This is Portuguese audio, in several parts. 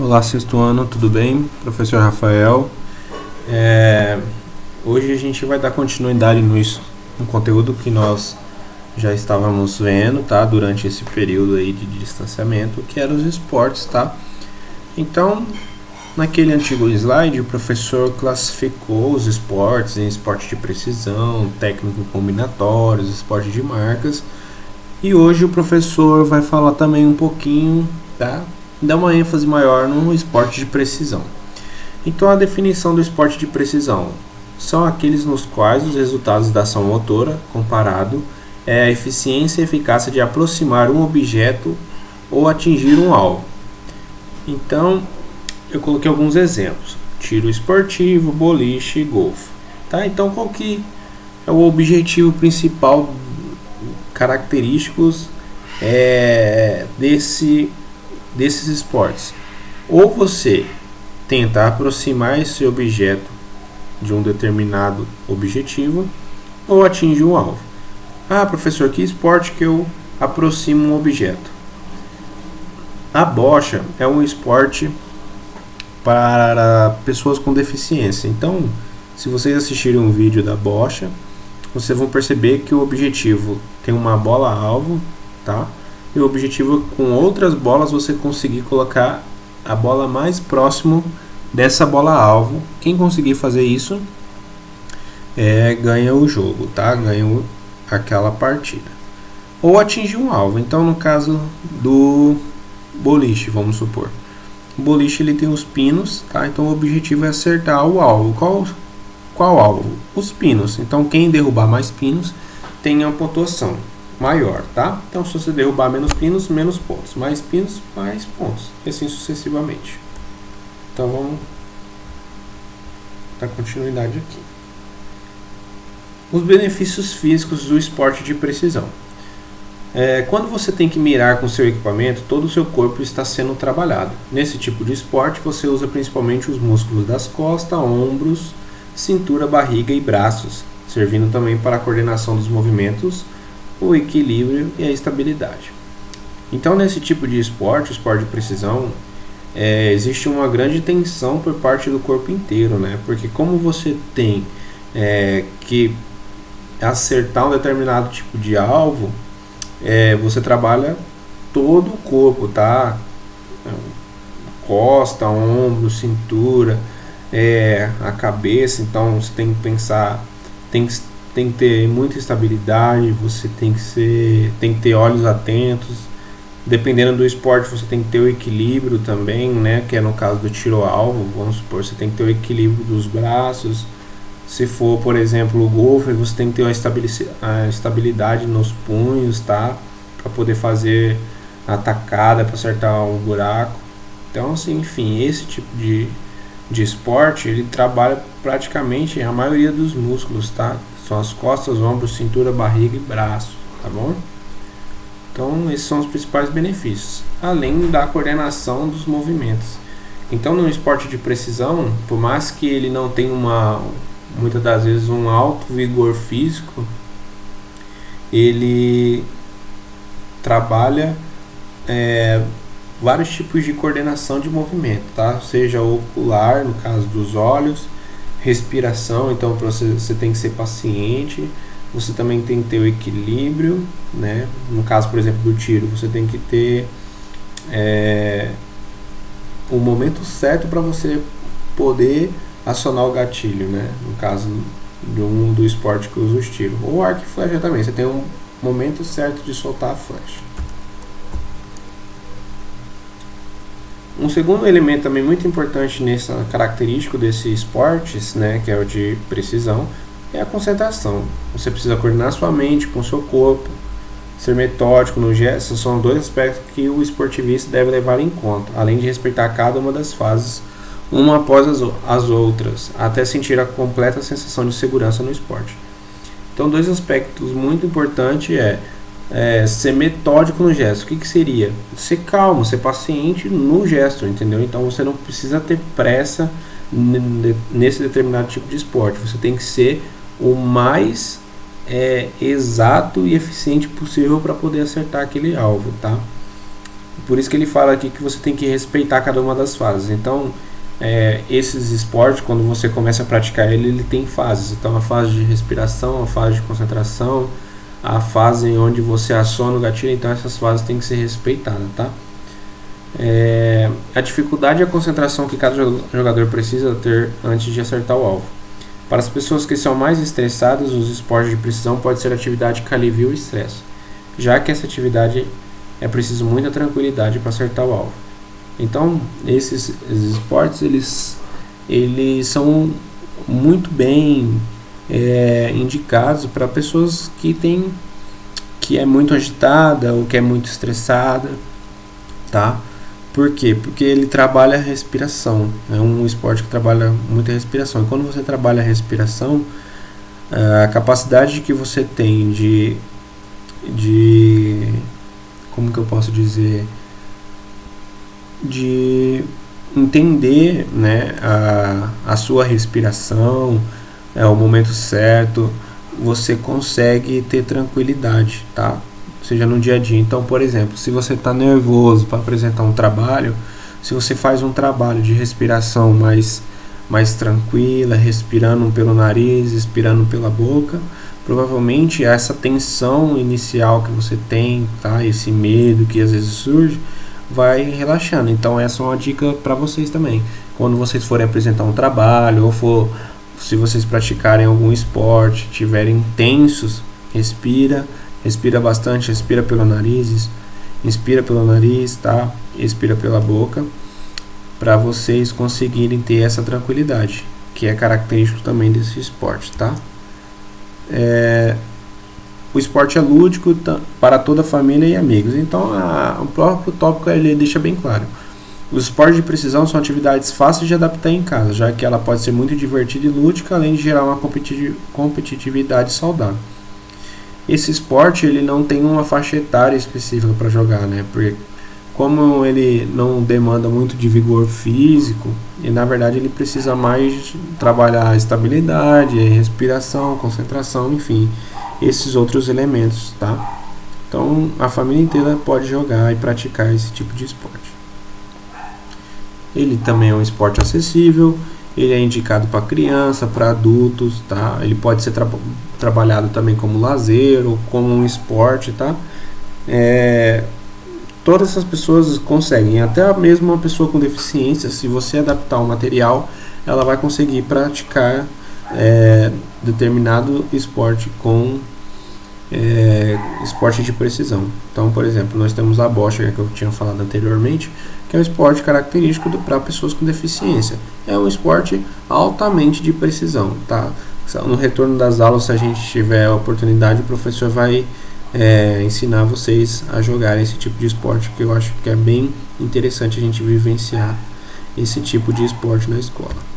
Olá, sexto ano, tudo bem? Professor Rafael. Hoje a gente vai dar continuidade no conteúdo que nós já estávamos vendo, tá? Durante esse período aí de distanciamento, que eram os esportes, tá? Então, naquele antigo slide, o professor classificou os esportes em esporte de precisão, técnico combinatórios, esporte de marcas. E hoje o professor vai falar também um pouquinho, tá? Dá uma ênfase maior no esporte de precisão. Então, a definição do esporte de precisão são aqueles nos quais os resultados da ação motora comparado é a eficiência e eficácia de aproximar um objeto ou atingir um alvo. Então, eu coloquei alguns exemplos: tiro esportivo, boliche e golfe. Tá? Então, qual que é o objetivo principal, característicos desses esportes? Ou você tenta aproximar esse objeto de um determinado objetivo ou atingir um alvo. Ah, professor, que esporte que eu aproximo um objeto? A bocha é um esporte para pessoas com deficiência. Então, se vocês assistirem um vídeo da bocha, vocês vão perceber que o objetivo tem uma bola-alvo, tá? E o objetivo é, com outras bolas, você conseguir colocar a bola mais próximo dessa bola-alvo. Quem conseguir fazer isso ganha o jogo, tá? Ganha aquela partida. Ou atingir um alvo. Então, no caso do boliche, vamos supor. O boliche ele tem os pinos, tá? Então, o objetivo é acertar o alvo. Qual alvo? Os pinos. Então, quem derrubar mais pinos tem a pontuação maior, tá? Então, se você derrubar menos pinos, menos pontos. Mais pinos, mais pontos. E assim sucessivamente. Então, vamos dar continuidade aqui. Os benefícios físicos do esporte de precisão. Quando você tem que mirar com seu equipamento, todo o seu corpo está sendo trabalhado. Nesse tipo de esporte, você usa principalmente os músculos das costas, ombros, cintura, barriga e braços, servindo também para a coordenação dos movimentos, o equilíbrio e a estabilidade. Então, nesse tipo de esporte, esporte de precisão, existe uma grande tensão por parte do corpo inteiro, né? Porque como você tem que acertar um determinado tipo de alvo, você trabalha todo o corpo, tá? Costa, ombro, cintura, a cabeça. Então você tem que pensar, tem que ter muita estabilidade, você tem que ter olhos atentos. Dependendo do esporte, você tem que ter o equilíbrio também, né? Que é no caso do tiro ao alvo, vamos supor, você tem que ter o equilíbrio dos braços. Se for, por exemplo, o golfe, você tem que ter a estabilidade nos punhos, tá? Para poder fazer a tacada, para acertar um buraco. Então, assim, enfim, esse tipo de esporte, ele trabalha praticamente a maioria dos músculos, tá? São as costas, ombros, cintura, barriga e braço, tá bom? Então, esses são os principais benefícios, além da coordenação dos movimentos. Então, no esporte de precisão, por mais que ele não tenha muitas das vezes um alto vigor físico, ele trabalha vários tipos de coordenação de movimento, tá? Seja ocular, no caso dos olhos, respiração, então você tem que ser paciente. Você também tem que ter o equilíbrio, né? No caso, por exemplo, do tiro, você tem que ter o momento certo para você poder acionar o gatilho, né? No caso do esporte que usa os tiros. Ou arco e flecha também, você tem um momento certo de soltar a flecha. Um segundo elemento também muito importante nessa característica desses esportes, né, que é o de precisão, é a concentração. Você precisa coordenar sua mente com o seu corpo, ser metódico no gesto. São dois aspectos que o esportivista deve levar em conta, além de respeitar cada uma das fases, uma após as outras, até sentir a completa sensação de segurança no esporte. Então, dois aspectos muito importantes ser metódico no gesto. O que seria? Ser calmo, ser paciente no gesto, entendeu? Então, você não precisa ter pressa nesse determinado tipo de esporte. Você tem que ser o mais exato e eficiente possível para poder acertar aquele alvo, tá? Por isso que ele fala aqui que você tem que respeitar cada uma das fases. Então, esses esportes, quando você começa a praticar ele tem fases. Então, a fase de respiração, a fase de concentração, a fase onde você aciona o gatilho. Então, essas fases têm que ser respeitadas, tá? A dificuldade e a concentração que cada jogador precisa ter antes de acertar o alvo. Para as pessoas que são mais estressadas, os esportes de precisão pode ser atividade que alivia o estresse, já que essa atividade é preciso muita tranquilidade para acertar o alvo. Então, esses esportes eles são muito bem indicados para pessoas que é muito agitada ou que é muito estressada, tá? Por quê? Porque ele trabalha a respiração. É um esporte que trabalha muito a respiração. E quando você trabalha a respiração, a capacidade que você tem de como que eu posso dizer? De entender, né, a sua respiração, o momento certo, você consegue ter tranquilidade, tá? Seja no dia a dia. Então, por exemplo, se você está nervoso para apresentar um trabalho, se você faz um trabalho de respiração mais tranquila, respirando pelo nariz, expirando pela boca, provavelmente essa tensão inicial que você tem, tá? Esse medo que às vezes surge, vai relaxando. Então, essa é uma dica para vocês também. Quando vocês forem apresentar um trabalho, ou se vocês praticarem algum esporte, estiverem tensos, respira bastante, respira pelo nariz, inspira pelo nariz, tá? Expira pela boca, para vocês conseguirem ter essa tranquilidade, que é característico também desse esporte, tá? O esporte é lúdico para toda a família e amigos. Então, o próprio tópico ele deixa bem claro. Os esportes de precisão são atividades fáceis de adaptar em casa, já que ela pode ser muito divertida e lúdica, além de gerar uma competitividade saudável. Esse esporte ele não tem uma faixa etária específica para jogar, né? Porque como ele não demanda muito de vigor físico, e na verdade ele precisa mais trabalhar a estabilidade, a respiração, concentração, enfim, esses outros elementos, tá? Então a família inteira pode jogar e praticar esse tipo de esporte. Ele também é um esporte acessível. Ele é indicado para criança, para adultos, tá? Ele pode ser trabalhado também como lazer ou como um esporte, tá? Todas essas pessoas conseguem, até mesmo uma pessoa com deficiência, se você adaptar o material, ela vai conseguir praticar determinado esporte com esporte de precisão. Então, por exemplo, nós temos a bocha que eu tinha falado anteriormente, que é um esporte característico para pessoas com deficiência. É um esporte altamente de precisão, tá? No retorno das aulas, se a gente tiver a oportunidade, o professor vai ensinar vocês a jogar esse tipo de esporte, que eu acho que é bem interessante a gente vivenciar esse tipo de esporte na escola.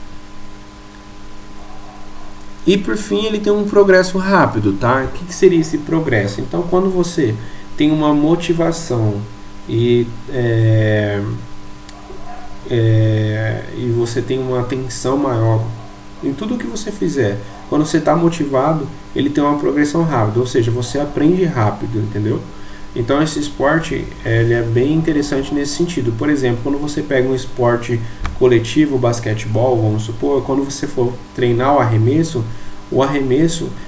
E por fim, ele tem um progresso rápido, tá? O que seria esse progresso? Então, quando você tem uma motivação e você tem uma atenção maior em tudo que você fizer, quando você está motivado, ele tem uma progressão rápida, ou seja, você aprende rápido, entendeu? Então esse esporte ele é bem interessante nesse sentido. Por exemplo, quando você pega um esporte coletivo, basquetebol, vamos supor, quando você for treinar o arremesso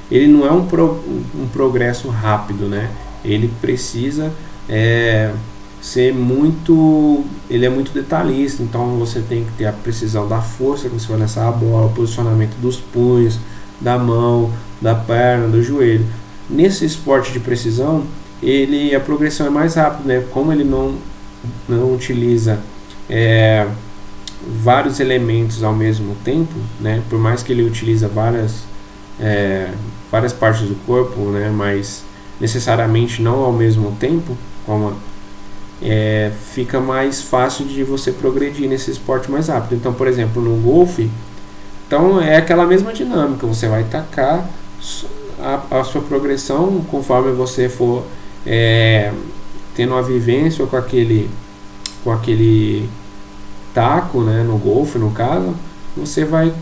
ele não é um progresso rápido, né? Ele precisa ser muito, ele é muito detalhista, então você tem que ter a precisão da força que você vai lançar a bola, o posicionamento dos punhos, da mão, da perna, do joelho. Nesse esporte de precisão, a progressão é mais rápida, né? Como ele não utiliza vários elementos ao mesmo tempo, né? Por mais que ele utiliza várias partes do corpo, né? Mas necessariamente não ao mesmo tempo, fica mais fácil de você progredir nesse esporte mais rápido. Então, por exemplo, no golfe, então é aquela mesma dinâmica, você vai tacar a sua progressão conforme você for tendo uma vivência com aquele taco, né, no golfe, no caso, você vai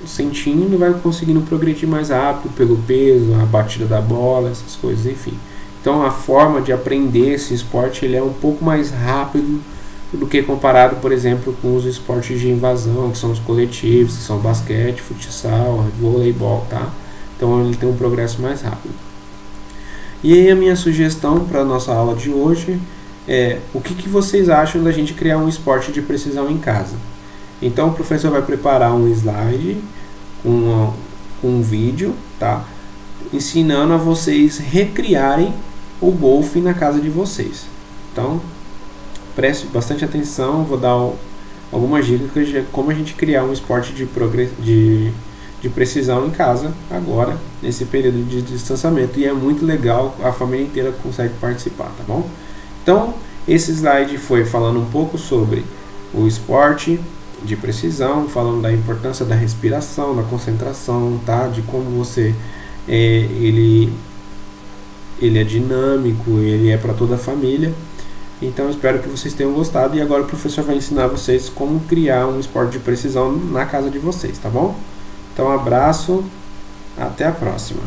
sentindo e vai conseguindo progredir mais rápido pelo peso, a batida da bola, essas coisas, enfim. Então a forma de aprender esse esporte ele é um pouco mais rápido do que comparado, por exemplo, com os esportes de invasão, que são os coletivos, que são basquete, futsal, voleibol, tá? Então ele tem um progresso mais rápido. E aí a minha sugestão para a nossa aula de hoje é o que vocês acham da gente criar um esporte de precisão em casa. Então o professor vai preparar um slide com um vídeo, tá? Ensinando a vocês recriarem o golfe na casa de vocês. Então preste bastante atenção, vou dar algumas dicas de como a gente criar um esporte de precisão em casa agora, nesse período de distanciamento. E é muito legal, a família inteira consegue participar, tá bom? Então, esse slide foi falando um pouco sobre o esporte de precisão, falando da importância da respiração, da concentração, tá? De como você ele é dinâmico, ele é para toda a família. Então espero que vocês tenham gostado e agora o professor vai ensinar vocês como criar um esporte de precisão na casa de vocês, tá bom? Então um abraço, até a próxima.